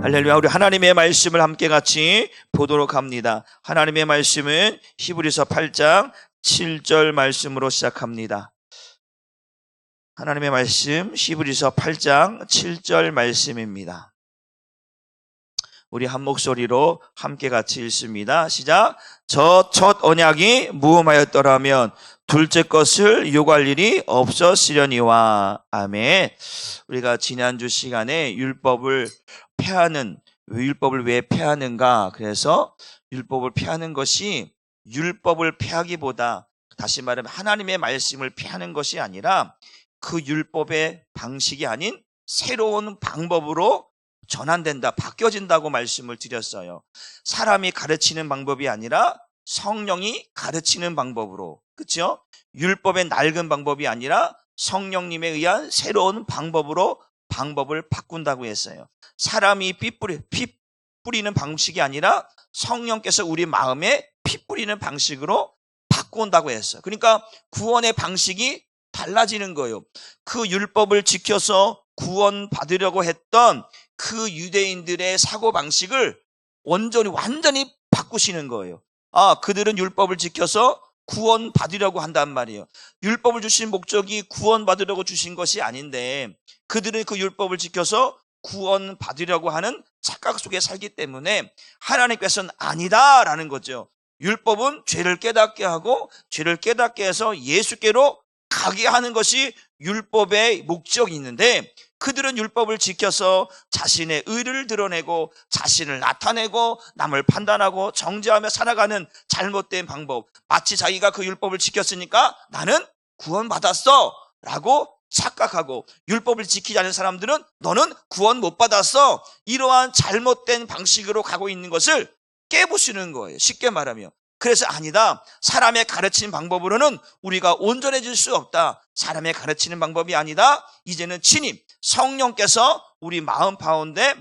할렐루야. 우리 하나님의 말씀을 함께 같이 보도록 합니다. 하나님의 말씀은 히브리서 8장 7절 말씀으로 시작합니다. 하나님의 말씀 히브리서 8장 7절 말씀입니다. 우리 한 목소리로 함께 같이 읽습니다. 시작. 저 첫 언약이 무음하였더라면 둘째 것을 요구할 일이 없었으려니와. 아멘. 우리가 지난주 시간에 율법을 왜 폐하는가? 그래서 율법을 폐하는 것이 율법을 폐하기보다, 다시 말하면 하나님의 말씀을 폐하는 것이 아니라 그 율법의 방식이 아닌 새로운 방법으로 전환된다, 바뀌어진다고 말씀을 드렸어요. 사람이 가르치는 방법이 아니라 성령이 가르치는 방법으로, 그렇죠? 율법의 낡은 방법이 아니라 성령님에 의한 새로운 방법으로 방법을 바꾼다고 했어요. 사람이 피 뿌리는 방식이 아니라 성령께서 우리 마음에 피 뿌리는 방식으로 바꾼다고 했어요. 그러니까 구원의 방식이 달라지는 거예요. 그 율법을 지켜서 구원 받으려고 했던 그 유대인들의 사고방식을 완전히 바꾸시는 거예요. 그들은 율법을 지켜서 구원 받으려고 한단 말이에요. 율법을 주신 목적이 구원 받으려고 주신 것이 아닌데, 그들은 그 율법을 지켜서 구원 받으려고 하는 착각 속에 살기 때문에 하나님께서는 아니다라는 거죠. 율법은 죄를 깨닫게 하고, 죄를 깨닫게 해서 예수께로 가게 하는 것이 율법의 목적이 있는데, 그들은 율법을 지켜서 자신의 의를 드러내고 자신을 나타내고 남을 판단하고 정죄하며 살아가는 잘못된 방법, 마치 자기가 그 율법을 지켰으니까 나는 구원받았어 라고 착각하고, 율법을 지키지 않은 사람들은 너는 구원 못 받았어, 이러한 잘못된 방식으로 가고 있는 것을 깨부수는 거예요, 쉽게 말하면. 그래서 아니다, 사람의 가르치는 방법으로는 우리가 온전해질 수 없다. 사람의 가르치는 방법이 아니다, 이제는 친히 성령께서 우리 마음 가운데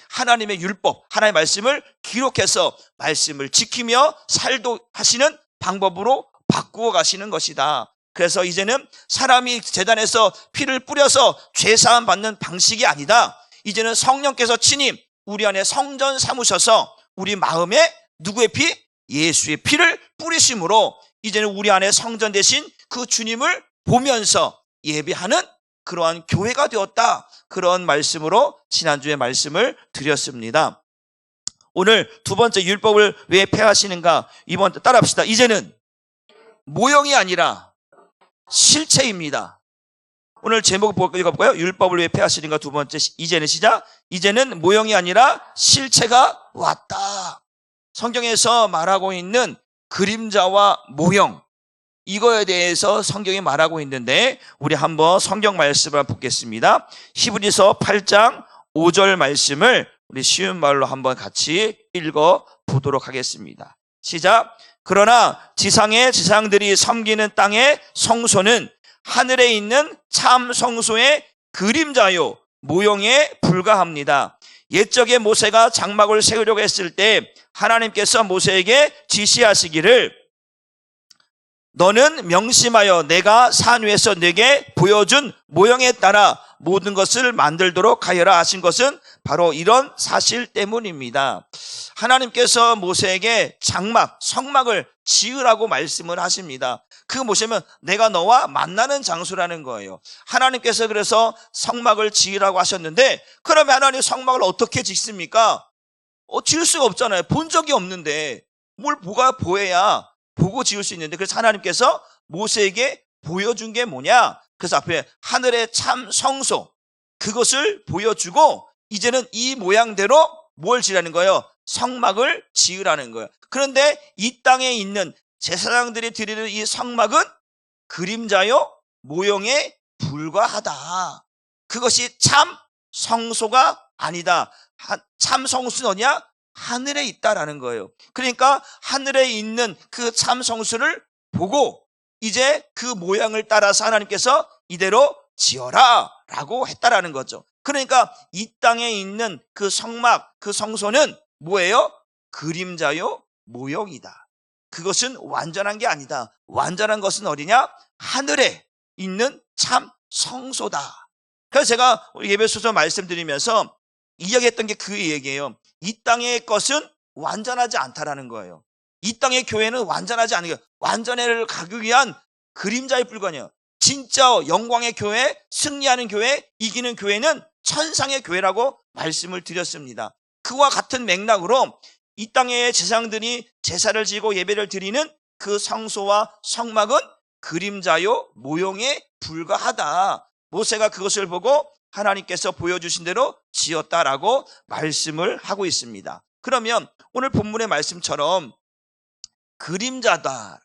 하나님의 율법, 하나님의 말씀을 기록해서 말씀을 지키며 살도록 하시는 방법으로 바꾸어 가시는 것이다. 그래서 이제는 사람이 제단에서 피를 뿌려서 죄사함 받는 방식이 아니다. 이제는 성령께서 친히 우리 안에 성전 삼으셔서 우리 마음에 누구의 피? 예수의 피를 뿌리심으로 이제는 우리 안에 성전 되신 그 주님을 보면서 예배하는 그러한 교회가 되었다. 그런 말씀으로 지난주에 말씀을 드렸습니다. 오늘 두 번째, 율법을 왜 폐하시는가? 이번 따라합시다. 이제는 모형이 아니라 실체입니다. 오늘 제목 읽어볼까요? 율법을 왜 폐하시는가? 두 번째, 이제는 시작. 이제는 모형이 아니라 실체가 왔다. 성경에서 말하고 있는 그림자와 모형, 이거에 대해서 성경이 말하고 있는데, 우리 한번 성경 말씀을 보겠습니다. 히브리서 8장 5절 말씀을 우리 쉬운 말로 한번 같이 읽어 보도록 하겠습니다. 시작. 그러나 지상의 지상들이 섬기는 땅의 성소는 하늘에 있는 참 성소의 그림자요 모형에 불과합니다. 옛적에 모세가 장막을 세우려고 했을 때 하나님께서 모세에게 지시하시기를, 너는 명심하여 내가 산 위에서 내게 보여준 모형에 따라 모든 것을 만들도록 하여라 하신 것은 바로 이런 사실 때문입니다. 하나님께서 모세에게 성막을 지으라고 말씀을 하십니다. 그거 보시면 내가 너와 만나는 장소라는 거예요. 하나님께서 그래서 성막을 지으라고 하셨는데, 그러면 하나님 성막을 어떻게 짓습니까? 지을 수가 없잖아요. 본 적이 없는데 뭘 보여야 보고 지을 수 있는데, 그래서 하나님께서 모세에게 보여준 게 뭐냐? 그래서 앞에 하늘의 참 성소, 그것을 보여주고 이제는 이 모양대로 뭘 지으라는 거예요? 성막을 지으라는 거예요. 그런데 이 땅에 있는 제사장들이 드리는 이 성막은 그림자요 모형에 불과하다. 그것이 참 성소가 아니다. 참 성소는 어디냐? 하늘에 있다라는 거예요. 그러니까 하늘에 있는 그 참 성소를 보고 이제 그 모양을 따라서 하나님께서 이대로 지어라 라고 했다라는 거죠. 그러니까 이 땅에 있는 그 성막, 그 성소는 뭐예요? 그림자요 모형이다. 그것은 완전한 게 아니다. 완전한 것은 어디냐? 하늘에 있는 참 성소다. 그래서 제가 예배소서 말씀드리면서 이야기했던 게 그 얘기예요. 이 땅의 것은 완전하지 않다라는 거예요. 이 땅의 교회는 완전하지 않은 거예요. 완전을 가기 위한 그림자의 불과해요. 진짜 영광의 교회, 승리하는 교회, 이기는 교회는 천상의 교회라고 말씀을 드렸습니다. 그와 같은 맥락으로 이 땅의 제사장들이 제사를 지고 예배를 드리는 그 성소와 성막은 그림자요 모형에 불과하다. 모세가 그것을 보고 하나님께서 보여주신 대로 지었다라고 말씀을 하고 있습니다. 그러면 오늘 본문의 말씀처럼 그림자다.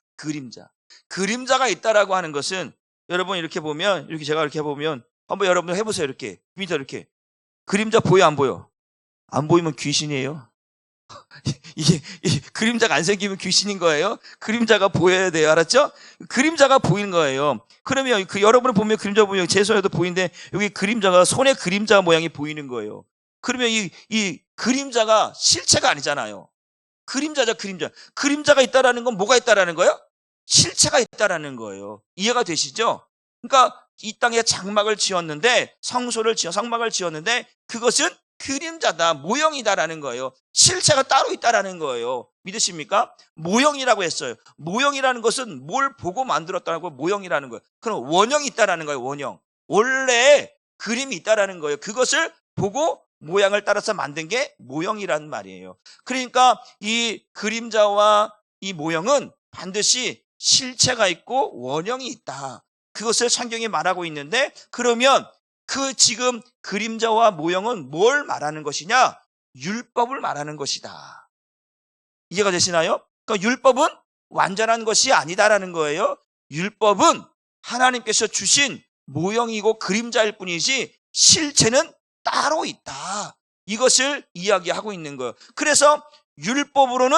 그림자가 있다라고 하는 것은 여러분 이렇게 보면, 이렇게 제가 이렇게 보면 한번 여러분 해보세요. 이렇게 밑에 이렇게 그림자 보여 안 보여? 안 보이면 귀신이에요. 이게 그림자가 안 생기면 귀신인 거예요. 그림자가 보여야 돼요. 알았죠? 그림자가 보이는 거예요. 그러면 여러분을 보면 그림자 보면 제 손에도 보이는데 여기 그림자가 손의 그림자 모양이 보이는 거예요. 그러면 이 그림자가 실체가 아니잖아요. 그림자죠, 그림자. 그림자가 있다라는 건 뭐가 있다라는 거예요? 실체가 있다라는 거예요. 이해가 되시죠? 그러니까 이 땅에 장막을 지었는데 성막을 지었는데 그것은 그림자다, 모형이다라는 거예요. 실체가 따로 있다라는 거예요. 믿으십니까? 모형이라고 했어요. 모형이라는 것은 뭘 보고 만들었다는 거 모형이라는 거예요. 그럼 원형이 있다라는 거예요. 원형. 원래 그림이 있다라는 거예요. 그것을 보고 모양을 따라서 만든 게 모형이라는 말이에요. 그러니까 이 그림자와 이 모형은 반드시 실체가 있고 원형이 있다. 그것을 성경이 말하고 있는데, 그러면 그 지금 그림자와 모형은 뭘 말하는 것이냐? 율법을 말하는 것이다. 이해가 되시나요? 그러니까 율법은 완전한 것이 아니다라는 거예요. 율법은 하나님께서 주신 모형이고 그림자일 뿐이지 실체는 따로 있다. 이것을 이야기하고 있는 거예요. 그래서 율법으로는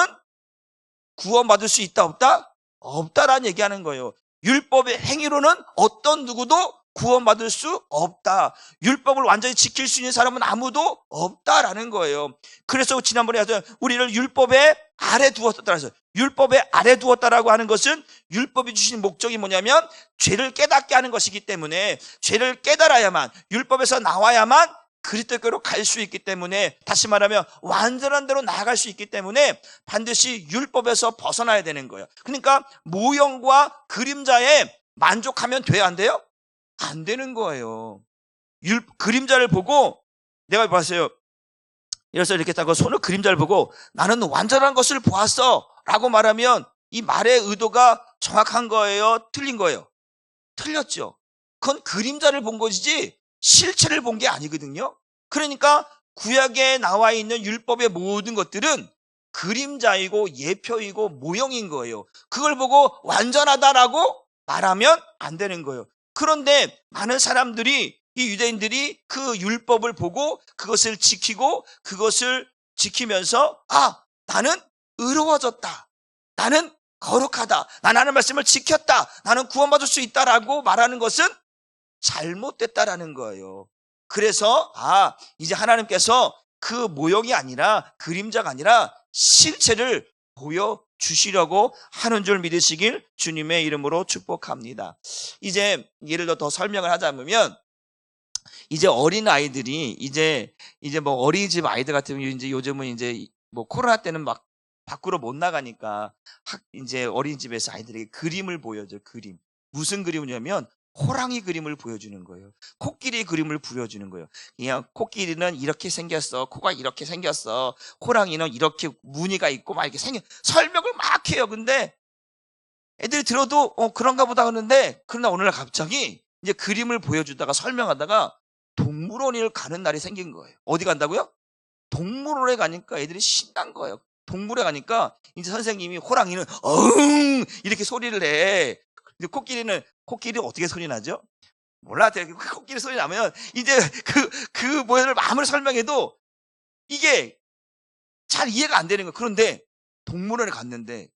구원받을 수 있다 없다? 없다라는 얘기하는 거예요. 율법의 행위로는 어떤 누구도 구원받을 수 없다. 율법을 완전히 지킬 수 있는 사람은 아무도 없다라는 거예요. 그래서 지난번에 우리를 율법의 아래 두었다라고 했어요. 율법의 아래 두었다라고 하는 것은 율법이 주신 목적이 뭐냐면 죄를 깨닫게 하는 것이기 때문에, 죄를 깨달아야만, 율법에서 나와야만 그리스도께로 갈 수 있기 때문에, 다시 말하면 완전한 대로 나아갈 수 있기 때문에 반드시 율법에서 벗어나야 되는 거예요. 그러니까 모형과 그림자에 만족하면 돼야 안 돼요? 안 되는 거예요. 그림자를 보고 내가 봤어요. 그래서 이렇게 딱 손을 그림자를 보고 나는 완전한 것을 보았어 라고 말하면 이 말의 의도가 정확한 거예요? 틀린 거예요? 틀렸죠. 그건 그림자를 본 것이지 실체를 본 게 아니거든요. 그러니까 구약에 나와 있는 율법의 모든 것들은 그림자이고 예표이고 모형인 거예요. 그걸 보고 완전하다라고 말하면 안 되는 거예요. 그런데 많은 사람들이, 이 유대인들이 그 율법을 보고 그것을 지키고 그것을 지키면서 나는 의로워졌다, 나는 거룩하다, 나는 하나님의 말씀을 지켰다, 나는 구원받을 수 있다라고 말하는 것은 잘못됐다라는 거예요. 그래서 이제 하나님께서 그 모형이 아니라 그림자가 아니라 실체를 보여주시려고 하는 줄 믿으시길 주님의 이름으로 축복합니다. 이제 예를 들어 더 설명을 하자면, 이제 어린 아이들이 이제 뭐 어린이집 아이들 같은 경우 이제 요즘은 이제 뭐 코로나 때는 막 밖으로 못 나가니까 이제 어린이집에서 아이들에게 그림을 보여줘. 그림. 무슨 그림이냐면 호랑이 그림을 보여주는 거예요. 코끼리 그림을 보여주는 거예요. 그냥 코끼리는 이렇게 생겼어, 코가 이렇게 생겼어, 호랑이는 이렇게 무늬가 있고 막 이렇게 설명을 막 해요. 근데 애들이 들어도 그런가 보다 하는데, 그러나 오늘날 갑자기 이제 그림을 보여주다가 설명하다가 동물원을 가는 날이 생긴 거예요. 어디 간다고요? 동물원에 가니까 애들이 신난 거예요. 동물원에 가니까 이제 선생님이 호랑이는 어흥 이렇게 소리를 해. 근데 코끼리 어떻게 소리 나죠? 몰라. 코끼리 소리 나면 이제 그 모양을 아무리 설명해도 이게 잘 이해가 안 되는 거예요. 그런데 동물원에 갔는데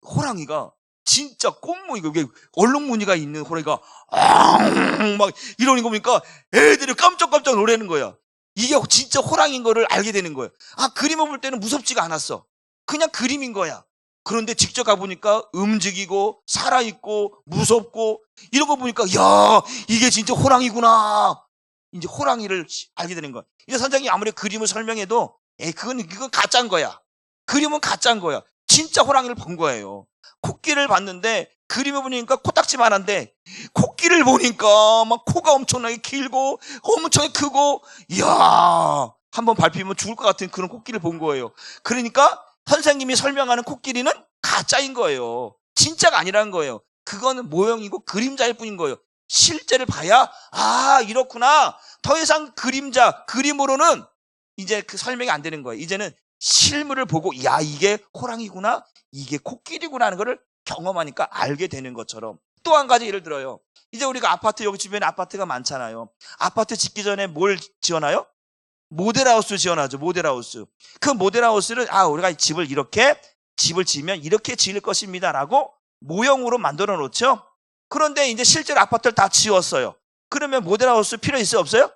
호랑이가 진짜 꽃무늬가, 얼룩무늬가 있는 호랑이가 막 이러는 거 보니까 애들이 깜짝깜짝 놀라는 거야. 이게 진짜 호랑이인 거를 알게 되는 거예요. 그림을 볼 때는 무섭지가 않았어. 그냥 그림인 거야. 그런데 직접 가보니까 움직이고 살아있고 무섭고 이런 거 보니까 이게 진짜 호랑이구나. 이제 호랑이를 알게 되는 거야. 이제 선생님이 아무리 그림을 설명해도 그건 가짜인 거야. 그림은 가짜인 거야. 진짜 호랑이를 본 거예요. 코끼리를 봤는데 그림을 보니까 코딱지만한데 코끼리를 보니까 막 코가 엄청나게 길고 엄청나게 크고 이야 한번 밟히면 죽을 것 같은 그런 코끼리를 본 거예요. 그러니까 선생님이 설명하는 코끼리는 가짜인 거예요. 진짜가 아니라는 거예요. 그거는 모형이고 그림자일 뿐인 거예요. 실제를 봐야 이렇구나. 더 이상 그림으로는 이제 그 설명이 안 되는 거예요. 이제는 실물을 보고 이게 호랑이구나, 이게 코끼리구나 하는 거를 경험하니까 알게 되는 것처럼. 또 한 가지 예를 들어요. 이제 우리가 아파트, 여기 주변에 아파트가 많잖아요. 아파트 짓기 전에 뭘 지어놔요? 모델하우스 지어놔죠. 모델하우스. 그 모델하우스를 우리가 집을 지으면 이렇게 지을 것입니다 라고 모형으로 만들어 놓죠. 그런데 이제 실제로 아파트를 다 지었어요. 그러면 모델하우스 필요 있어요? 없어요?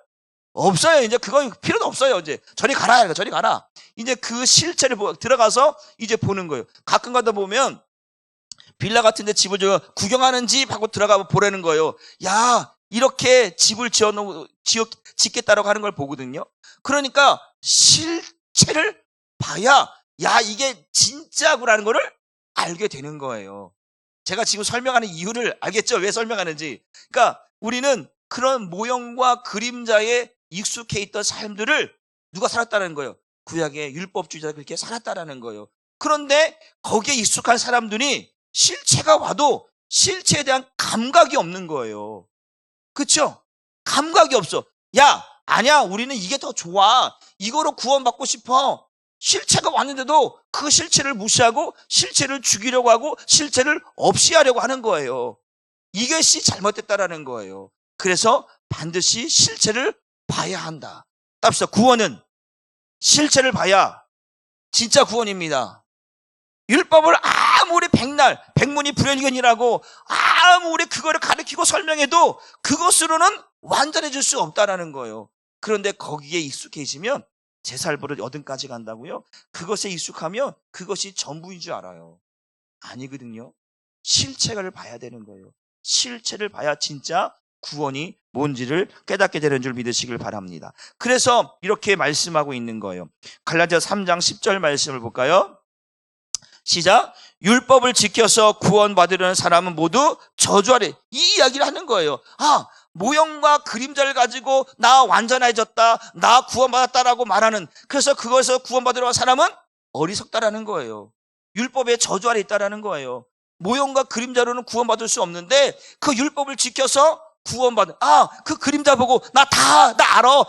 없어요. 이제 그건 필요도 없어요. 이제 저리 가라. 저리 가라. 이제 그 실체를 들어가서 이제 보는 거예요. 가끔 가다 보면 빌라 같은 데 집을 구경하는 집 하고 들어가 보라는 거예요. 야, 이렇게 집을 짓겠다라고 하는 걸 보거든요. 그러니까 실체를 봐야 이게 진짜구라는 거를 알게 되는 거예요. 제가 지금 설명하는 이유를 알겠죠? 왜 설명하는지. 그러니까 우리는 그런 모형과 그림자에 익숙해 있던 삶들을 누가 살았다는 거예요? 구약의 율법주의자가 그렇게 살았다라는 거예요. 그런데 거기에 익숙한 사람들이 실체가 와도 실체에 대한 감각이 없는 거예요. 그렇죠? 감각이 없어. 아니야, 우리는 이게 더 좋아. 이거로 구원받고 싶어. 실체가 왔는데도 그 실체를 무시하고 실체를 죽이려고 하고 실체를 없이 하려고 하는 거예요. 이것이 잘못됐다라는 거예요. 그래서 반드시 실체를 봐야 한다. 답시다. 구원은 실체를 봐야 진짜 구원입니다. 율법을 아무리 백문이 불여일견이라고 아무리 그거를 가르치고 설명해도 그것으로는 완전해질 수 없다라는 거예요. 그런데 거기에 익숙해지면 제살보를 여든까지 간다고요? 그것에 익숙하면 그것이 전부인 줄 알아요. 아니거든요. 실체를 봐야 되는 거예요. 실체를 봐야 진짜 구원이 뭔지를 깨닫게 되는 줄 믿으시길 바랍니다. 그래서 이렇게 말씀하고 있는 거예요. 갈라디아서 3장 10절 말씀을 볼까요? 시작. 율법을 지켜서 구원받으려는 사람은 모두 저주 아래. 이 이야기를 하는 거예요. 모형과 그림자를 가지고 나 완전해졌다, 나 구원받았다라고 말하는, 그래서 그것에서 구원받으려는 사람은 어리석다라는 거예요. 율법의 저주 아래 있다라는 거예요. 모형과 그림자로는 구원받을 수 없는데 그 율법을 지켜서 구원받은, 그 그림자 보고 나 알아,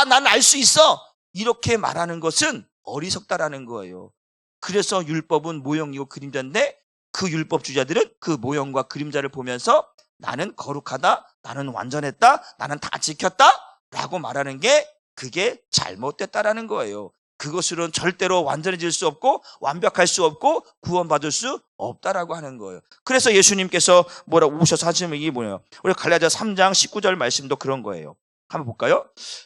난 알 수 있어, 이렇게 말하는 것은 어리석다라는 거예요. 그래서 율법은 모형이고 그림자인데 그 율법주의자들은 그 모형과 그림자를 보면서 나는 거룩하다, 나는 완전했다, 나는 다 지켰다 라고 말하는 게 그게 잘못됐다라는 거예요. 그것으로는 절대로 완전해질 수 없고 완벽할 수 없고 구원받을 수 없다라고 하는 거예요. 그래서 예수님께서 뭐라고 오셔서 하시는 이게 뭐예요? 우리 갈라디아서 3장 19절 말씀도 그런 거예요. 한번 볼까요?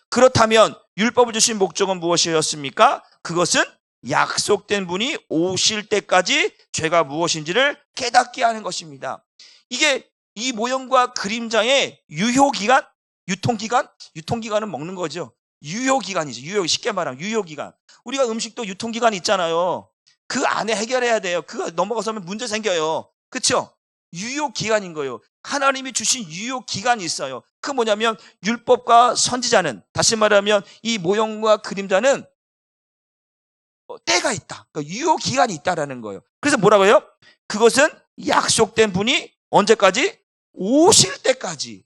그렇다면 율법을 주신 목적은 무엇이었습니까? 그것은 약속된 분이 오실 때까지 죄가 무엇인지를 깨닫게 하는 것입니다. 이게 이 모형과 그림자의 유효기간, 유통기간은 먹는 거죠. 유효기간이죠. 쉽게 말하면 유효기간. 우리가 음식도 유통기간이 있잖아요. 그 안에 해결해야 돼요. 그거 넘어가서면 문제 생겨요. 그렇죠? 유효기간인 거예요. 하나님이 주신 유효기간이 있어요. 그 뭐냐면 율법과 선지자는, 다시 말하면 이 모형과 그림자는 때가 있다. 그러니까 유효기간이 있다라는 거예요. 그래서 뭐라고요? 그것은 약속된 분이 언제까지? 오실 때까지.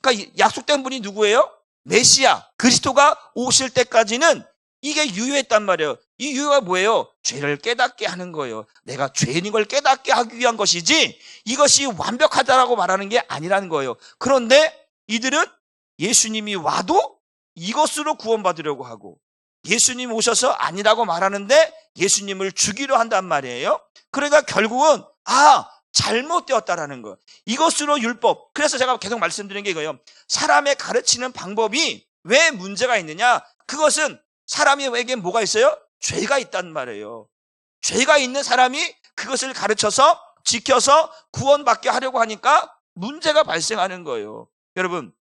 그러니까 약속된 분이 누구예요? 메시아, 그리스도가 오실 때까지는 이게 유효했단 말이에요. 이 유효가 뭐예요? 죄를 깨닫게 하는 거예요. 내가 죄인인 걸 깨닫게 하기 위한 것이지 이것이 완벽하다라고 말하는 게 아니라는 거예요. 그런데 이들은 예수님이 와도 이것으로 구원받으려고 하고 예수님 오셔서 아니라고 말하는데 예수님을 죽이려 한단 말이에요. 그러니까 결국은 잘못되었다라는 거예요. 이것으로 율법. 그래서 제가 계속 말씀드리는 게 이거예요. 사람의 가르치는 방법이 왜 문제가 있느냐? 그것은 사람에게 뭐가 있어요? 죄가 있단 말이에요. 죄가 있는 사람이 그것을 가르쳐서 지켜서 구원받게 하려고 하니까 문제가 발생하는 거예요. 여러분,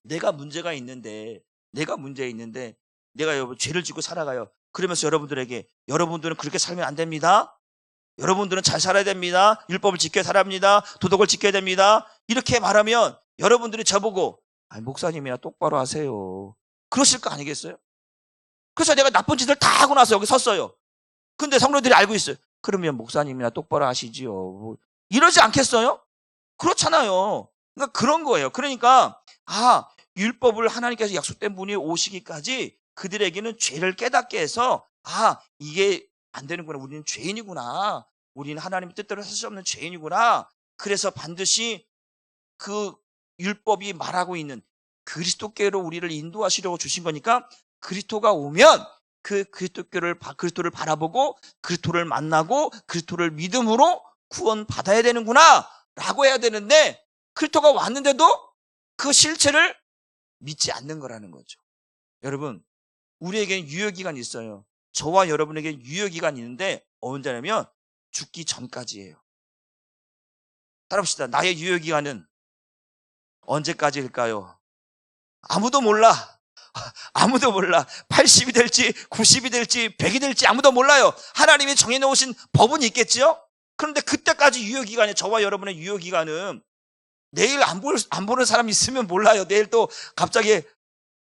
내가 문제가 있는데 내가 여러분 죄를 짓고 살아가요. 그러면서 여러분들에게 여러분들은 그렇게 살면 안 됩니다. 여러분들은 잘 살아야 됩니다. 율법을 지켜야 살아갑니다. 도덕을 지켜야 됩니다. 이렇게 말하면 여러분들이 저보고 목사님이나 똑바로 하세요. 그러실 거 아니겠어요? 그래서 내가 나쁜 짓을 다 하고 나서 여기 섰어요. 근데 성도들이 알고 있어요. 그러면 목사님이나 똑바로 하시지요. 뭐 이러지 않겠어요? 그렇잖아요. 그러니까 그런 거예요. 그러니까 율법을 하나님께서 약속된 분이 오시기까지 그들에게는 죄를 깨닫게 해서 이게 안 되는구나. 우리는 죄인이구나. 우리는 하나님의 뜻대로 살 수 없는 죄인이구나. 그래서 반드시 그 율법이 말하고 있는 그리스도께로 우리를 인도하시려고 주신 거니까 그리스도가 오면 그 그리스도를 바라보고 그리스도를 만나고 그리스도를 믿음으로 구원받아야 되는구나 라고 해야 되는데 그리스도가 왔는데도 그 실체를 믿지 않는 거라는 거죠. 여러분, 우리에게는 유효기간이 있어요. 저와 여러분에게는 유효기간이 있는데 언제냐면 죽기 전까지예요. 따라봅시다. 나의 유효기간은 언제까지일까요? 아무도 몰라. 아무도 몰라. 80이 될지 90이 될지 100이 될지 아무도 몰라요. 하나님이 정해놓으신 법은 있겠지요? 그런데 그때까지 유효기간에 저와 여러분의 유효기간은 내일 안 보는 사람이 있으면 몰라요. 내일 또 갑자기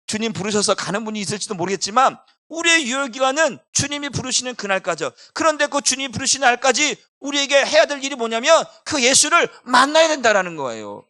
주님 부르셔서 가는 분이 있을지도 모르겠지만 우리의 유효기간은 주님이 부르시는 그날까지요. 그런데 그 주님이 부르시는 날까지 우리에게 해야 될 일이 뭐냐면 그 예수를 만나야 된다는 거예요.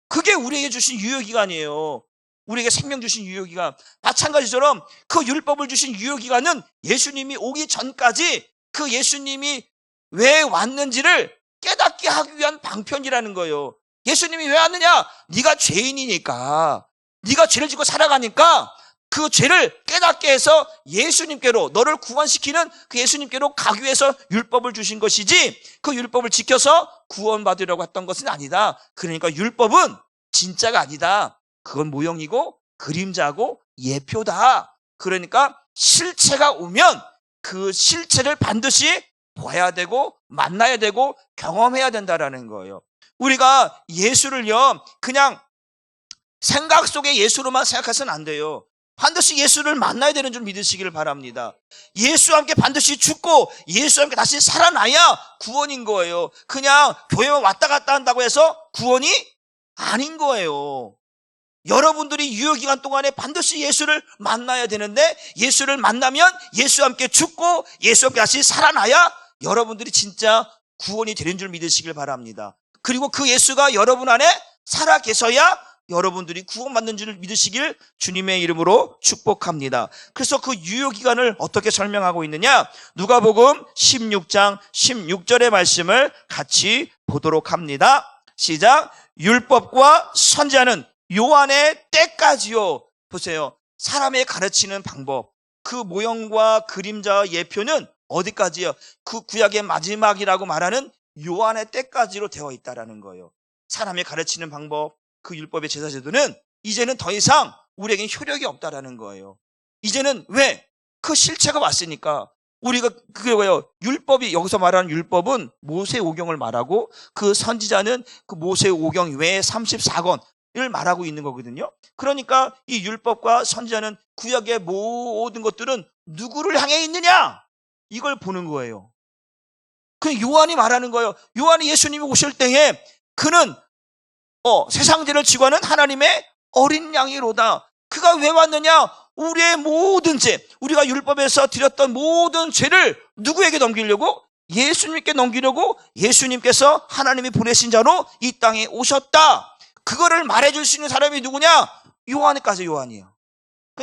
그게 우리에게 주신 유효기간이에요. 우리에게 생명 주신 유효기간. 마찬가지처럼 그 율법을 주신 유효기간은 예수님이 오기 전까지 그 예수님이 왜 왔는지를 깨닫게 하기 위한 방편이라는 거예요. 예수님이 왜 왔느냐? 네가 죄인이니까, 네가 죄를 짓고 살아가니까 그 죄를 깨닫게 해서 예수님께로, 너를 구원시키는 그 예수님께로 가기 위해서 율법을 주신 것이지 그 율법을 지켜서 구원받으려고 했던 것은 아니다. 그러니까 율법은 진짜가 아니다. 그건 모형이고 그림자고 예표다. 그러니까 실체가 오면 그 실체를 반드시 봐야 되고 만나야 되고 경험해야 된다라는 거예요. 우리가 예수를요 그냥 생각 속의 예수로만 생각해서는 안 돼요. 반드시 예수를 만나야 되는 줄 믿으시기를 바랍니다. 예수와 함께 반드시 죽고 예수와 함께 다시 살아나야 구원인 거예요. 그냥 교회만 왔다 갔다 한다고 해서 구원이 아닌 거예요. 여러분들이 유효기간 동안에 반드시 예수를 만나야 되는데 예수를 만나면 예수와 함께 죽고 예수와 함께 다시 살아나야 여러분들이 진짜 구원이 되는 줄 믿으시길 바랍니다. 그리고 그 예수가 여러분 안에 살아 계셔야 여러분들이 구원받는 줄 믿으시길 주님의 이름으로 축복합니다. 그래서 그 유효기간을 어떻게 설명하고 있느냐? 누가복음 16장 16절의 말씀을 같이 보도록 합니다. 시작. 율법과 선지자는 요한의 때까지요. 보세요. 사람의 가르치는 방법, 그 모형과 그림자와 예표는 어디까지요? 그 구약의 마지막이라고 말하는 요한의 때까지로 되어 있다라는 거예요. 사람의 가르치는 방법, 그 율법의 제사제도는 이제는 더 이상 우리에게는 효력이 없다라는 거예요. 이제는 왜? 그 실체가 왔으니까. 우리가 그거예요. 율법이, 여기서 말하는 율법은 모세오경을 말하고 그 선지자는 그 모세오경 외에 34권을 말하고 있는 거거든요. 그러니까 이 율법과 선지자는 구약의 모든 것들은 누구를 향해 있느냐? 이걸 보는 거예요. 그 요한이 말하는 거예요. 요한이 예수님이 오실 때에 그는 세상 죄를 지고 하는 하나님의 어린 양이로다. 그가 왜 왔느냐? 우리의 모든 죄, 우리가 율법에서 드렸던 모든 죄를 누구에게 넘기려고? 예수님께 넘기려고 예수님께서 하나님이 보내신 자로 이 땅에 오셨다. 그거를 말해줄 수 있는 사람이 누구냐? 요한이까지 요한이에요.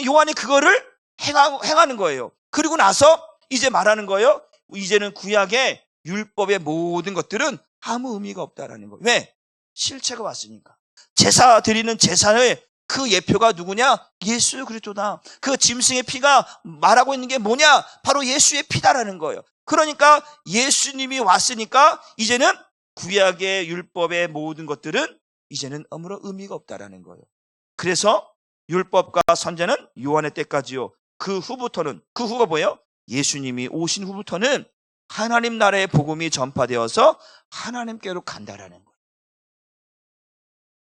요한이 그거를 행하는 거예요. 그리고 나서 이제 말하는 거예요. 이제는 구약의 율법의 모든 것들은 아무 의미가 없다라는 거예요. 왜? 실체가 왔으니까. 제사 드리는 제사의 그 예표가 누구냐? 예수 그리스도다. 그 짐승의 피가 말하고 있는 게 뭐냐? 바로 예수의 피다라는 거예요. 그러니까 예수님이 왔으니까 이제는 구약의 율법의 모든 것들은 이제는 아무런 의미가 없다라는 거예요. 그래서 율법과 선지자는 요한의 때까지요. 그 후가 뭐예요? 예수님이 오신 후부터는 하나님 나라의 복음이 전파되어서 하나님께로 간다라는 거예요.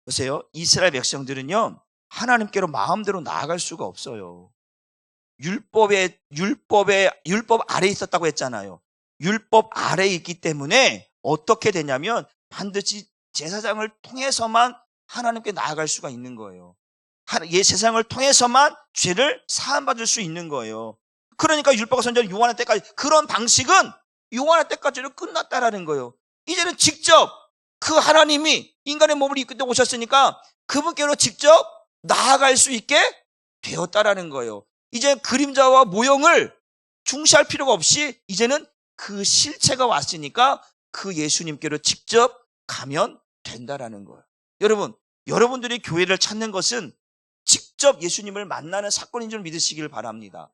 보세요. 이스라엘 백성들은요, 하나님께로 마음대로 나아갈 수가 없어요. 율법 아래에 있었다고 했잖아요. 율법 아래에 있기 때문에 어떻게 되냐면 반드시 제사장을 통해서만 하나님께 나아갈 수가 있는 거예요. 제사장을 통해서만 죄를 사함받을 수 있는 거예요. 그러니까 율법과 선지자는 요한의 때까지, 그런 방식은 요한의 때까지는 끝났다라는 거예요. 이제는 직접 그 하나님이 인간의 몸을 입고 오셨으니까 그분께로 직접 나아갈 수 있게 되었다라는 거예요. 이제 그림자와 모형을 중시할 필요가 없이 이제는 그 실체가 왔으니까 그 예수님께로 직접 가면 된다라는 거예요. 여러분들이 교회를 찾는 것은 직접 예수님을 만나는 사건인 줄 믿으시길 바랍니다.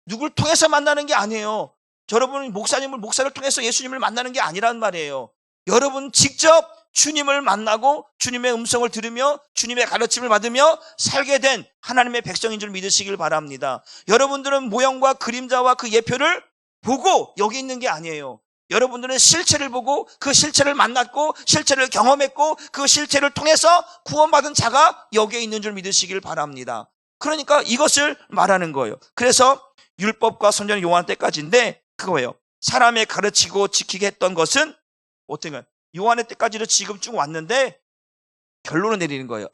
누굴 통해서 만나는 게 아니에요. 여러분 목사를 통해서 예수님을 만나는 게 아니란 말이에요. 여러분 직접 주님을 만나고 주님의 음성을 들으며 주님의 가르침을 받으며 살게 된 하나님의 백성인 줄 믿으시길 바랍니다. 여러분들은 모형과 그림자와 그 예표를 보고 여기 있는 게 아니에요. 여러분들은 실체를 보고 그 실체를 만났고 실체를 경험했고 그 실체를 통해서 구원받은 자가 여기에 있는 줄 믿으시길 바랍니다. 그러니까 이것을 말하는 거예요. 그래서 율법과 선지자 요한 때까지인데 그거예요. 사람의 가르치고 지키게 했던 것은 어떻게 요한의 때까지도 지금 쭉 왔는데 결론을 내리는 거예요.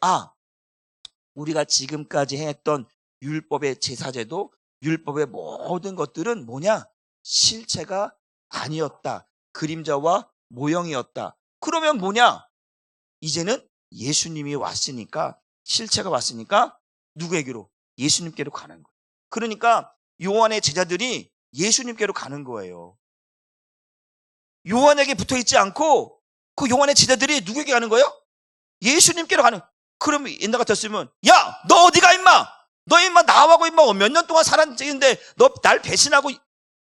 우리가 지금까지 했던 율법의 제사제도, 율법의 모든 것들은 뭐냐? 실체가 아니었다. 그림자와 모형이었다. 그러면 뭐냐? 이제는 예수님이 왔으니까, 실체가 왔으니까 누구에게로? 예수님께로 가는 거예요. 그러니까 요한의 제자들이 예수님께로 가는 거예요. 요한에게 붙어있지 않고 그 요한의 제자들이 누구에게 가는 거예요? 예수님께로 가는. 그럼 옛날 같았으면 야, 너 어디가 임마? 너 임마 나하고 임마 몇 년 동안 살았는데 너 날 배신하고,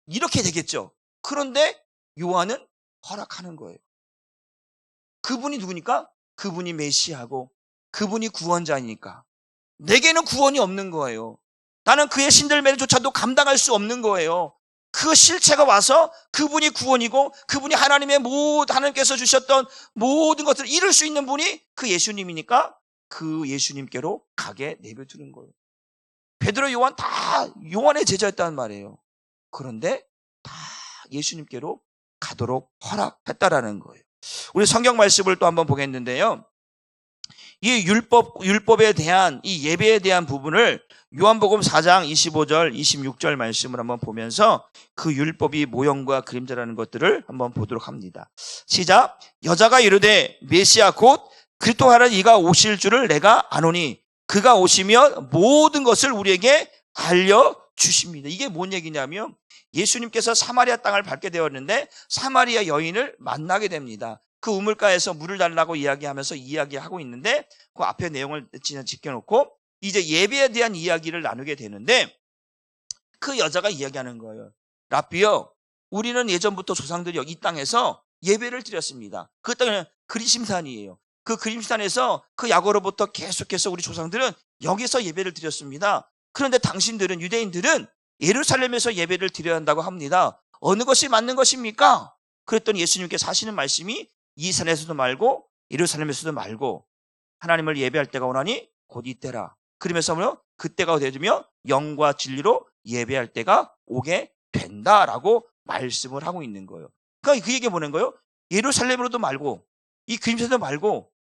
이렇게 되겠죠. 그런데 요한은 허락하는 거예요. 그분이 누구니까? 그분이 메시아고 그분이 구원자이니까 내게는 구원이 없는 거예요. 나는 그의 신들매조차도 감당할 수 없는 거예요. 그 실체가 와서 그분이 구원이고 그분이 하나님께서 주셨던 모든 것들을 이룰 수 있는 분이 그 예수님이니까 그 예수님께로 가게 내버려두는 거예요. 베드로, 요한 다 요한의 제자였다는 말이에요. 그런데 다 예수님께로 가도록 허락했다라는 거예요. 우리 성경 말씀을 또 한번 보겠는데요. 이 율법에 대한, 이 예배에 대한 부분을 요한복음 4장 25절, 26절 말씀을 한번 보면서 그 율법이 모형과 그림자라는 것들을 한번 보도록 합니다. 시작. 여자가 이르되 메시아 곧 그리스도 하는 이가 오실 줄을 내가 아노니 그가 오시면 모든 것을 우리에게 알려주십니다. 이게 뭔 얘기냐면 예수님께서 사마리아 땅을 밟게 되었는데 사마리아 여인을 만나게 됩니다. 그 우물가에서 물을 달라고 이야기하면서 이야기하고 있는데 그 앞에 내용을 지켜놓고 이제 예배에 대한 이야기를 나누게 되는데 그 여자가 이야기하는 거예요. 랍비요, 우리는 예전부터 조상들이 이 땅에서 예배를 드렸습니다. 그 땅은 그리심산이에요. 그 그리심산에서 그 야고로부터 계속해서 우리 조상들은 여기서 예배를 드렸습니다. 그런데 당신들은, 유대인들은 예루살렘에서 예배를 드려야 한다고 합니다. 어느 것이 맞는 것입니까? 그랬더니 예수님께서 하시는 말씀이 이 산에서도 말고 예루살렘에서도 말고 하나님을 예배할 때가 오나니 곧 이때라. 그러면서 그때가 되면 영과 진리로 예배할 때가 오게 된다라고 말씀을 하고 있는 거예요. 그러니까 그 얘기 보는 거예요. 예루살렘으로도 말고 이 그림자도 말고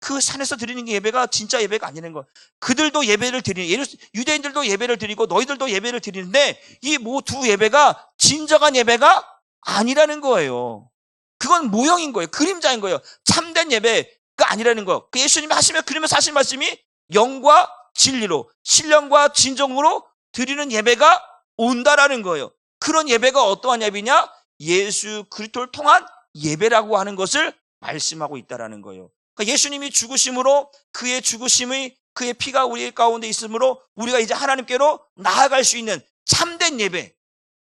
그 산에서 드리는 게 예배가 진짜 예배가 아니라는 거예요. 그들도 예배를 드리는, 유대인들도 예배를 드리고 너희들도 예배를 드리는데 이 두 예배가 진정한 예배가 아니라는 거예요. 그건 모형인 거예요. 그림자인 거예요. 참된 예배가 아니라는 거예요. 예수님이 그러면서 하신 말씀이 영과 진리로, 신령과 진정으로 드리는 예배가 온다라는 거예요. 그런 예배가 어떠한 예배냐? 예수 그리스도를 통한 예배라고 하는 것을 말씀하고 있다라는 거예요. 그러니까 예수님이 죽으심으로 그의 피가 우리 가운데 있으므로 우리가 이제 하나님께로 나아갈 수 있는 참된 예배,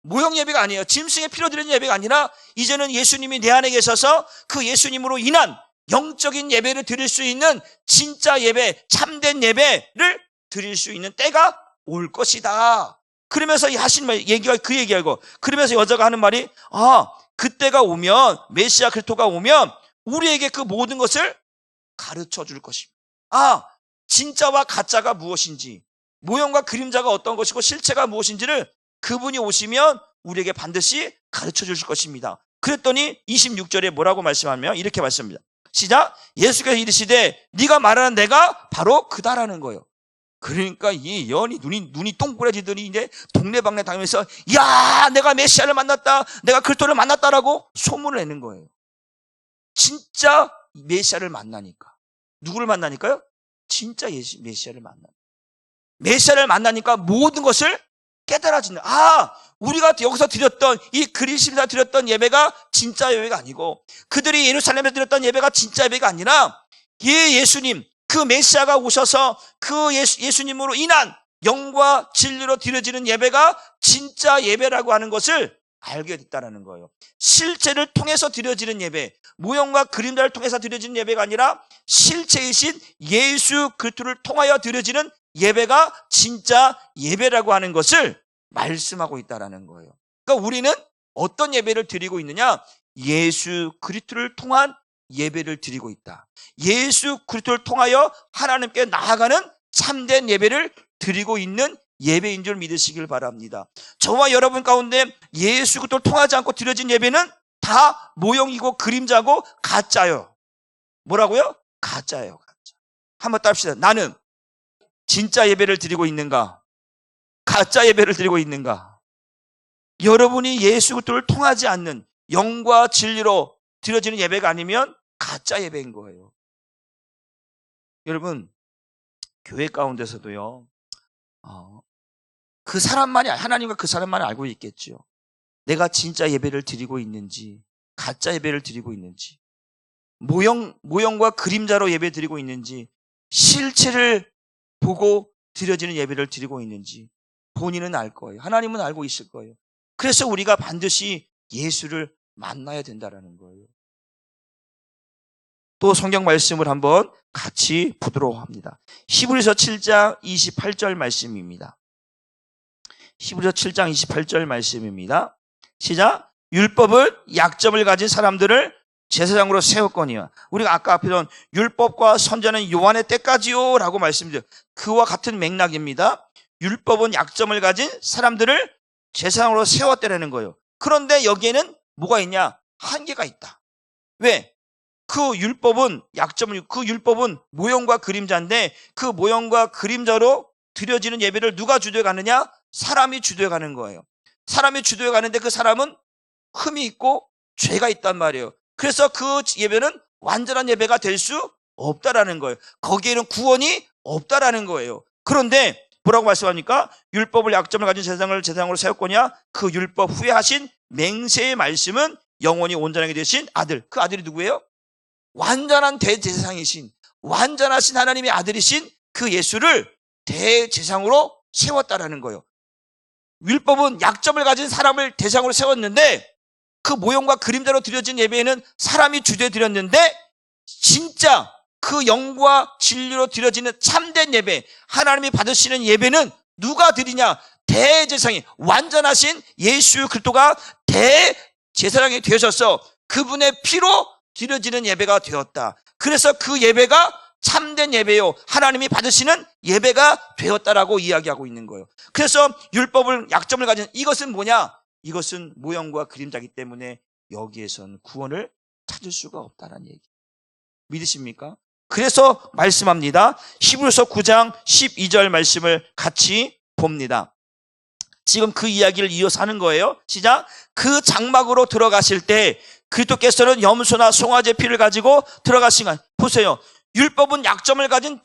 모형 예배가 아니에요. 짐승의 피로 드리는 예배가 아니라 이제는 예수님이 내 안에 계셔서 그 예수님으로 인한 영적인 예배를 드릴 수 있는 진짜 예배, 참된 예배를 드릴 수 있는 때가 올 것이다. 그러면서 하신 얘기가 그 얘기하고, 그러면서 여자가 하는 말이 그때가 오면, 메시아 그리스도가 오면 우리에게 그 모든 것을 가르쳐 줄 것입니다. 진짜와 가짜가 무엇인지, 모형과 그림자가 어떤 것이고 실체가 무엇인지를 그분이 오시면 우리에게 반드시 가르쳐 주실 것입니다. 그랬더니 26절에 뭐라고 말씀하며 이렇게 말씀합니다. 시작. 예수께서 이르시되 네가 말하는 내가 바로 그다라는 거예요. 그러니까 이 여인이 눈이 동그래지더니 이제 동네방네 다니면서 야, 내가 메시아를 만났다, 내가 그리스도를 만났다라고 소문을 내는 거예요. 진짜 메시아를 만나니까. 누구를 만나니까요? 진짜 메시아를 메시아를 만나니까 모든 것을 깨달아진다. 아, 우리가 여기서 드렸던 이 그리스도가 드렸던 예배가 진짜 예배가 아니고, 그들이 예루살렘에서 드렸던 예배가 진짜 예배가 아니라 예수님, 그 메시아가 오셔서 그 예수님으로 인한 영과 진리로 드려지는 예배가 진짜 예배라고 하는 것을 알게 됐다는 거예요. 실체를 통해서 드려지는 예배, 모형과 그림자를 통해서 드려지는 예배가 아니라 실체이신 예수 그리스도를 통하여 드려지는 예배가 진짜 예배라고 하는 것을 말씀하고 있다는 거예요. 그러니까 우리는 어떤 예배를 드리고 있느냐? 예수 그리스도를 통한 예배를 드리고 있다. 예수 그리스도를 통하여 하나님께 나아가는 참된 예배를 드리고 있는 예배인 줄 믿으시길 바랍니다. 저와 여러분 가운데 예수 그리스도를 통하지 않고 드려진 예배는 다 모형이고 그림자고 가짜요. 뭐라고요? 가짜예요. 가짜. 한번 따릅시다. 나는 진짜 예배를 드리고 있는가? 가짜 예배를 드리고 있는가? 여러분이 예수 그리스도를 통하지 않는 영과 진리로 드려지는 예배가 아니면 가짜 예배인 거예요. 여러분, 교회 가운데서도요, 그 사람만이, 하나님과 그 사람만이 알고 있겠죠. 내가 진짜 예배를 드리고 있는지, 가짜 예배를 드리고 있는지, 모형과 그림자로 예배 드리고 있는지, 실체를 보고 드려지는 예배를 드리고 있는지 본인은 알 거예요. 하나님은 알고 있을 거예요. 그래서 우리가 반드시 예수를 만나야 된다는 거예요. 또 성경 말씀을 한번 같이 보도록 합니다. 히브리서 7장 28절 말씀입니다. 히브리서 7장 28절 말씀입니다. 시작. 율법은 약점을 가진 사람들을 제사장으로 세웠거니와. 우리가 아까 앞에 본 율법과 선자는 요한의 때까지요 라고 말씀드렸죠. 그와 같은 맥락입니다. 율법은 약점을 가진 사람들을 제사장으로 세웠다는 거예요. 그런데 여기에는 뭐가 있냐? 한계가 있다. 왜? 그 율법은 그 율법은 모형과 그림자인데, 그 모형과 그림자로 드려지는 예배를 누가 주도해 가느냐? 사람이 주도해 가는 거예요. 사람이 주도해 가는데 그 사람은 흠이 있고 죄가 있단 말이에요. 그래서 그 예배는 완전한 예배가 될 수 없다라는 거예요. 거기에는 구원이 없다라는 거예요. 그런데 뭐라고 말씀합니까? 율법을 약점을 가진 제사장으로 세웠거냐? 그 율법 후에 하신 맹세의 말씀은 영원히 온전하게 되신 아들. 그 아들이 누구예요? 완전한 대제사장이신, 완전하신 하나님의 아들이신 그 예수를 대제사장으로 세웠다라는 거예요. 율법은 약점을 가진 사람을 대상으로 세웠는데, 그 모형과 그림자로 드려진 예배에는 사람이 주도해 드렸는데, 진짜 그 영과 진리로 드려지는 참된 예배, 하나님이 받으시는 예배는 누가 드리냐? 대제사장이, 완전하신 예수 그리스도가 대제사장이 되셔서 그분의 피로 드려지는 예배가 되었다. 그래서 그 예배가 참된 예배요, 하나님이 받으시는 예배가 되었다라고 이야기하고 있는 거예요. 그래서 율법을 약점을 가진 이것은 뭐냐? 이것은 모형과 그림자이기 때문에 여기에선 구원을 찾을 수가 없다는 얘기. 믿으십니까? 그래서 말씀합니다. 히브리서 9장 12절 말씀을 같이 봅니다. 지금 그 이야기를 이어서 하는 거예요. 시작. 그 장막으로 들어가실 때 그리스도께서는 염소나 송아지의 피를 가지고 들어가신 것. 보세요. 율법은 약점을 가진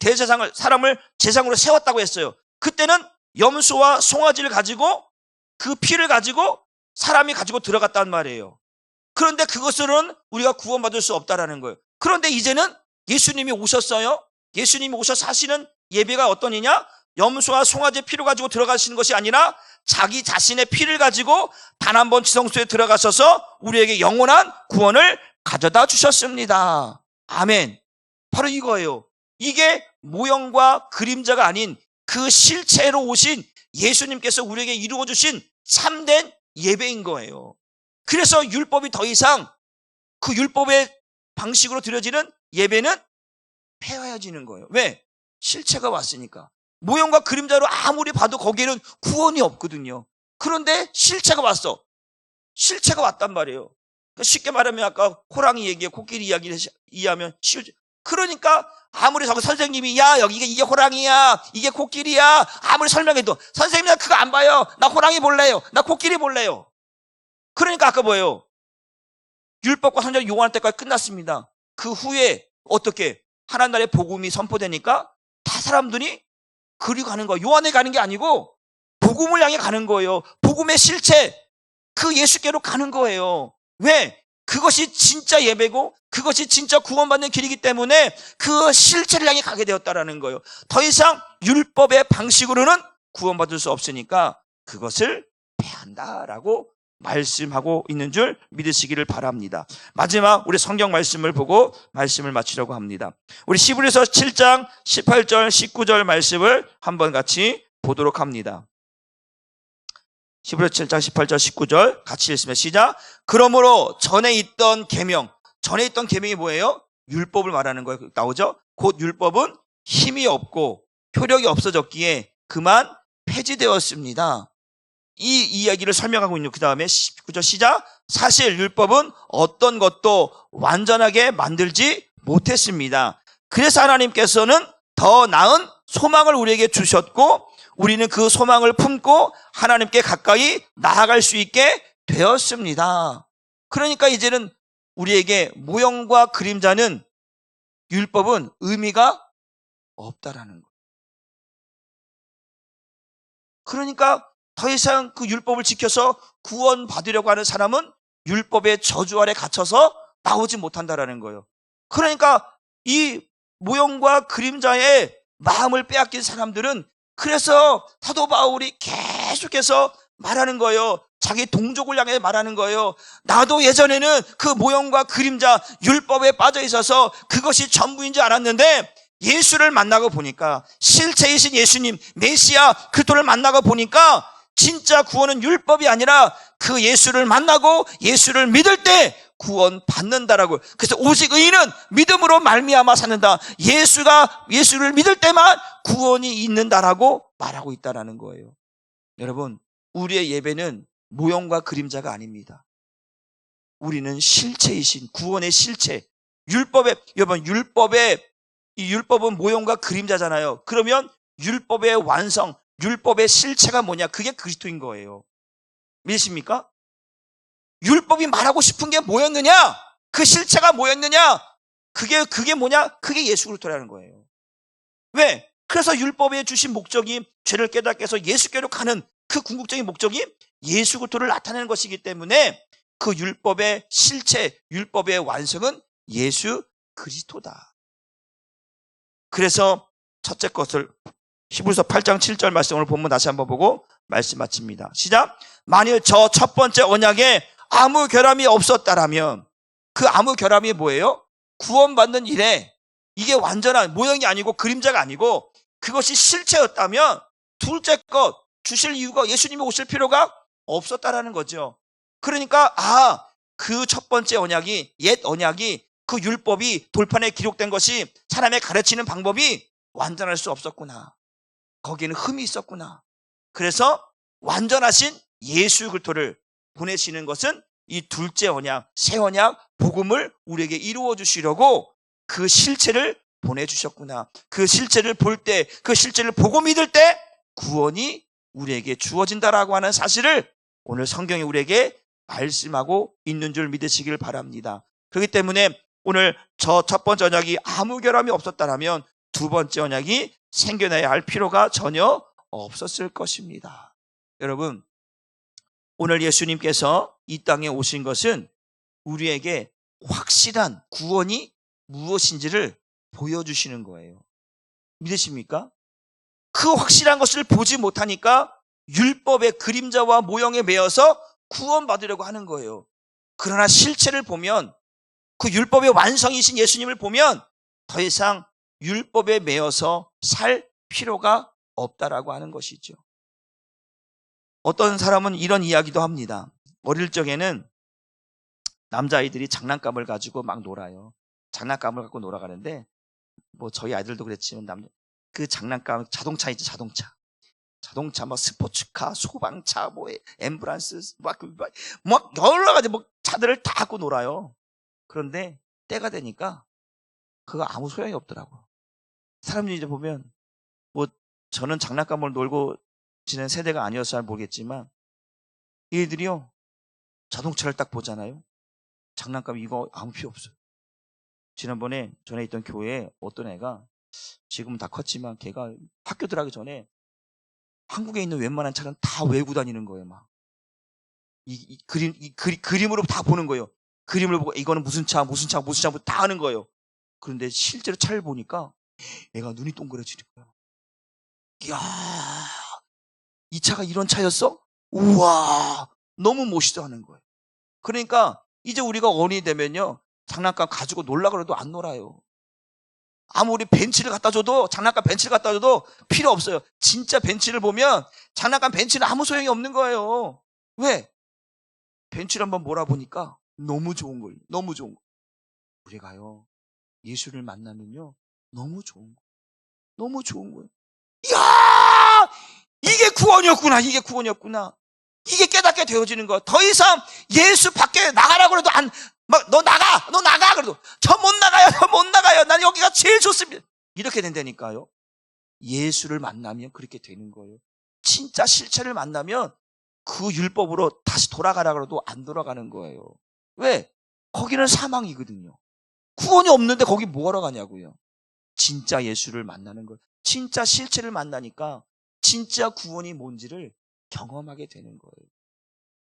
사람을 제사장으로 세웠다고 했어요. 그때는 염소와 송아지를 가지고 그 피를 가지고 사람이 가지고 들어갔단 말이에요. 그런데 그것으로는 우리가 구원받을 수 없다라는 거예요. 그런데 이제는 예수님이 오셨어요. 예수님이 오셔서 하시는 예배가 어떠냐? 염소와 송아지의 피를 가지고 들어가시는 것이 아니라 자기 자신의 피를 가지고 단 한 번 지성소에 들어가셔서 우리에게 영원한 구원을 가져다 주셨습니다. 아멘. 바로 이거예요. 이게 모형과 그림자가 아닌 그 실체로 오신 예수님께서 우리에게 이루어 주신 참된 예배인 거예요. 그래서 율법이 더 이상 그 율법의 방식으로 드려지는 예배는 폐하여지는 거예요. 왜? 실체가 왔으니까. 모형과 그림자로 아무리 봐도 거기에는 구원이 없거든요. 그런데 실체가 왔어. 실체가 왔단 말이에요. 쉽게 말하면 아까 호랑이 얘기에 코끼리 이야기를 이해하면 쉬우죠. 그러니까 아무리 선생님이 야 여기 이게 호랑이야 이게 코끼리야 아무리 설명해도 선생님 나 그거 안 봐요. 나 호랑이 볼래요. 나 코끼리 볼래요. 그러니까 아까 뭐예요? 율법과 성경 요구할 때까지 끝났습니다. 그 후에 어떻게 하나님 나라의 복음이 선포되니까 다 사람들이 그리 가는 거예요. 요한에 가는 게 아니고 복음을 향해 가는 거예요. 복음의 실체 그 예수께로 가는 거예요. 왜? 그것이 진짜 예배고 그것이 진짜 구원받는 길이기 때문에 그 실체를 향해 가게 되었다라는 거예요. 더 이상 율법의 방식으로는 구원받을 수 없으니까 그것을 패한다라고 말씀하고 있는 줄 믿으시기를 바랍니다. 마지막 우리 성경 말씀을 보고 말씀을 마치려고 합니다. 우리 히브리서 7장 18절 19절 말씀을 한번 같이 보도록 합니다. 히브리서 7장 18절 19절 같이 읽으면 시작. 그러므로 전에 있던 계명이 뭐예요? 율법을 말하는 거예요. 나오죠? 곧 율법은 힘이 없고 효력이 없어졌기에 그만 폐지되었습니다. 이 이야기를 설명하고 있는 그 다음에 19절 시작. 사실 율법은 어떤 것도 완전하게 만들지 못했습니다. 그래서 하나님께서는 더 나은 소망을 우리에게 주셨고 우리는 그 소망을 품고 하나님께 가까이 나아갈 수 있게 되었습니다. 그러니까 이제는 우리에게 모형과 그림자는 율법은 의미가 없다라는 거예요. 그러니까 더 이상 그 율법을 지켜서 구원받으려고 하는 사람은 율법의 저주 아래 갇혀서 나오지 못한다라는 거예요. 그러니까 이 모형과 그림자의 마음을 빼앗긴 사람들은 그래서 사도 바울이 계속해서 말하는 거예요. 자기 동족을 향해 말하는 거예요. 나도 예전에는 그 모형과 그림자 율법에 빠져 있어서 그것이 전부인 줄 알았는데 예수를 만나고 보니까 실체이신 예수님 메시아 그리스도를 만나고 보니까 진짜 구원은 율법이 아니라 그 예수를 만나고 예수를 믿을 때 구원 받는다라고. 그래서 오직 의인은 믿음으로 말미암아 사는다. 예수를 믿을 때만 구원이 있는다라고 말하고 있다라는 거예요. 여러분, 우리의 예배는 모형과 그림자가 아닙니다. 우리는 실체이신 구원의 실체. 여러분, 이 율법은 모형과 그림자잖아요. 그러면 율법의 완성, 율법의 실체가 뭐냐? 그게 그리스도인 거예요. 믿으십니까? 율법이 말하고 싶은 게 뭐였느냐? 그 실체가 뭐였느냐? 그게 뭐냐? 그게 예수 그리스도라는 거예요. 왜? 그래서 율법에 주신 목적이 죄를 깨닫게 해서 예수께로 가는 그 궁극적인 목적이 예수 그리스도를 나타내는 것이기 때문에 그 율법의 실체, 율법의 완성은 예수 그리스도다. 그래서 첫째 것을 히브리서 8장 7절 말씀을 본문 다시 한번 보고 말씀 마칩니다. 시작. 만일 저 첫 번째 언약에 아무 결함이 없었다라면 그 아무 결함이 뭐예요? 구원받는 일에 이게 완전한 모형이 아니고 그림자가 아니고 그것이 실체였다면 둘째 것 주실 이유가 예수님이 오실 필요가 없었다라는 거죠. 그러니까 그 첫 번째 언약이 옛 언약이 그 율법이 돌판에 기록된 것이 사람의 가르치는 방법이 완전할 수 없었구나. 거기에는 흠이 있었구나. 그래서 완전하신 예수 그리스도를 보내시는 것은 이 둘째 언약, 새 언약, 복음을 우리에게 이루어 주시려고 그 실체를 보내주셨구나. 그 실체를 볼 때, 그 실체를 보고 믿을 때 구원이 우리에게 주어진다라고 하는 사실을 오늘 성경이 우리에게 말씀하고 있는 줄 믿으시길 바랍니다. 그렇기 때문에 오늘 저 첫 번째 언약이 아무 결함이 없었다면 두 번째 언약이 생겨나야 할 필요가 전혀 없었을 것입니다. 여러분, 오늘 예수님께서 이 땅에 오신 것은 우리에게 확실한 구원이 무엇인지를 보여주시는 거예요. 믿으십니까? 그 확실한 것을 보지 못하니까 율법의 그림자와 모형에 매여서 구원받으려고 하는 거예요. 그러나 실체를 보면 그 율법의 완성이신 예수님을 보면 더 이상 율법에 매여서 살 필요가 없다라고 하는 것이죠. 어떤 사람은 이런 이야기도 합니다. 어릴 적에는 남자아이들이 장난감을 가지고 막 놀아요. 장난감을 갖고 놀아가는데 뭐 저희 아이들도 그랬지만 그 장난감, 자동차 있죠, 자동차, 뭐 스포츠카, 소방차, 뭐 앰뷸런스, 막 여러 가지 뭐 차들을 다 갖고 놀아요. 그런데 때가 되니까 그거 아무 소용이 없더라고. 사람들이 이제 보면, 뭐 저는 장난감을 놀고 지낸 세대가 아니어서 잘 모르겠지만, 얘들이요 자동차를 딱 보잖아요. 장난감 이거 아무 필요 없어요. 지난번에 전에 있던 교회에 어떤 애가, 지금은 다 컸지만 걔가 학교 들어가기 전에 한국에 있는 웬만한 차는 다 외우고 다니는 거예요. 막 그림으로 다 보는 거예요. 그림을 보고 이거는 무슨 차 다 아는 거예요. 그런데 실제로 차를 보니까 애가 눈이 동그래지는 거야. 이야, 이 차가 이런 차였어? 우와, 너무 멋있어 하는 거예요. 그러니까 이제 우리가 어른이 되면요, 장난감 가지고 놀라 그래도 안 놀아요. 아무리 벤츠를 갖다 줘도, 장난감 벤츠를 갖다 줘도 필요 없어요. 진짜 벤츠를 보면 장난감 벤츠는 아무 소용이 없는 거예요. 왜? 벤츠를 한번 몰아보니까 너무 좋은 거예요. 너무 좋은 거. 우리가요, 예수를 만나면요, 너무 좋은 거. 너무 좋은 거예요. 이야! 이게 구원이었구나. 이게 구원이었구나. 이게 깨닫게 되어지는 거. 더 이상 예수 밖에 나가라고 해도 너 나가 그래도 저 못 나가요. 난 여기가 제일 좋습니다. 이렇게 된다니까요. 예수를 만나면 그렇게 되는 거예요. 진짜 실체를 만나면 그 율법으로 다시 돌아가라고 해도 안 돌아가는 거예요. 왜? 거기는 사망이거든요. 구원이 없는데 거기 뭐하러 가냐고요. 진짜 예수를 만나는 거예요. 진짜 실체를 만나니까 진짜 구원이 뭔지를 경험하게 되는 거예요.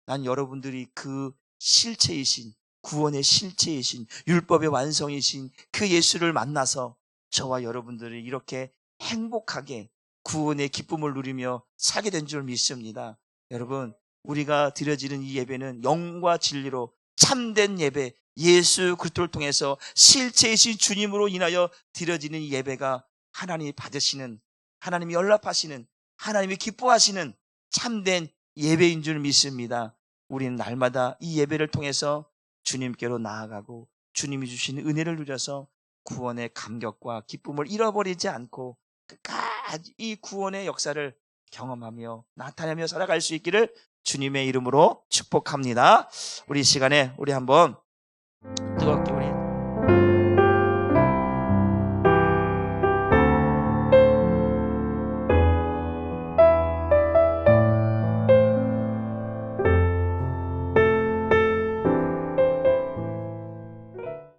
난 여러분들이 그 실체이신, 구원의 실체이신, 율법의 완성이신 그 예수를 만나서 저와 여러분들이 이렇게 행복하게 구원의 기쁨을 누리며 살게 된 줄 믿습니다. 여러분, 우리가 드려지는 이 예배는 영과 진리로 참된 예배, 예수 그리스도를 통해서 실체이신 주님으로 인하여 드려지는 이 예배가 하나님이 받으시는, 하나님이 연락하시는, 하나님이 기뻐하시는 참된 예배인 줄 믿습니다. 우리는 날마다 이 예배를 통해서 주님께로 나아가고 주님이 주신 은혜를 누려서 구원의 감격과 기쁨을 잃어버리지 않고 끝까지 이 구원의 역사를 경험하며 나타내며 살아갈 수 있기를 주님의 이름으로 축복합니다. 우리 이 시간에 우리 한번 뜨겁게 우리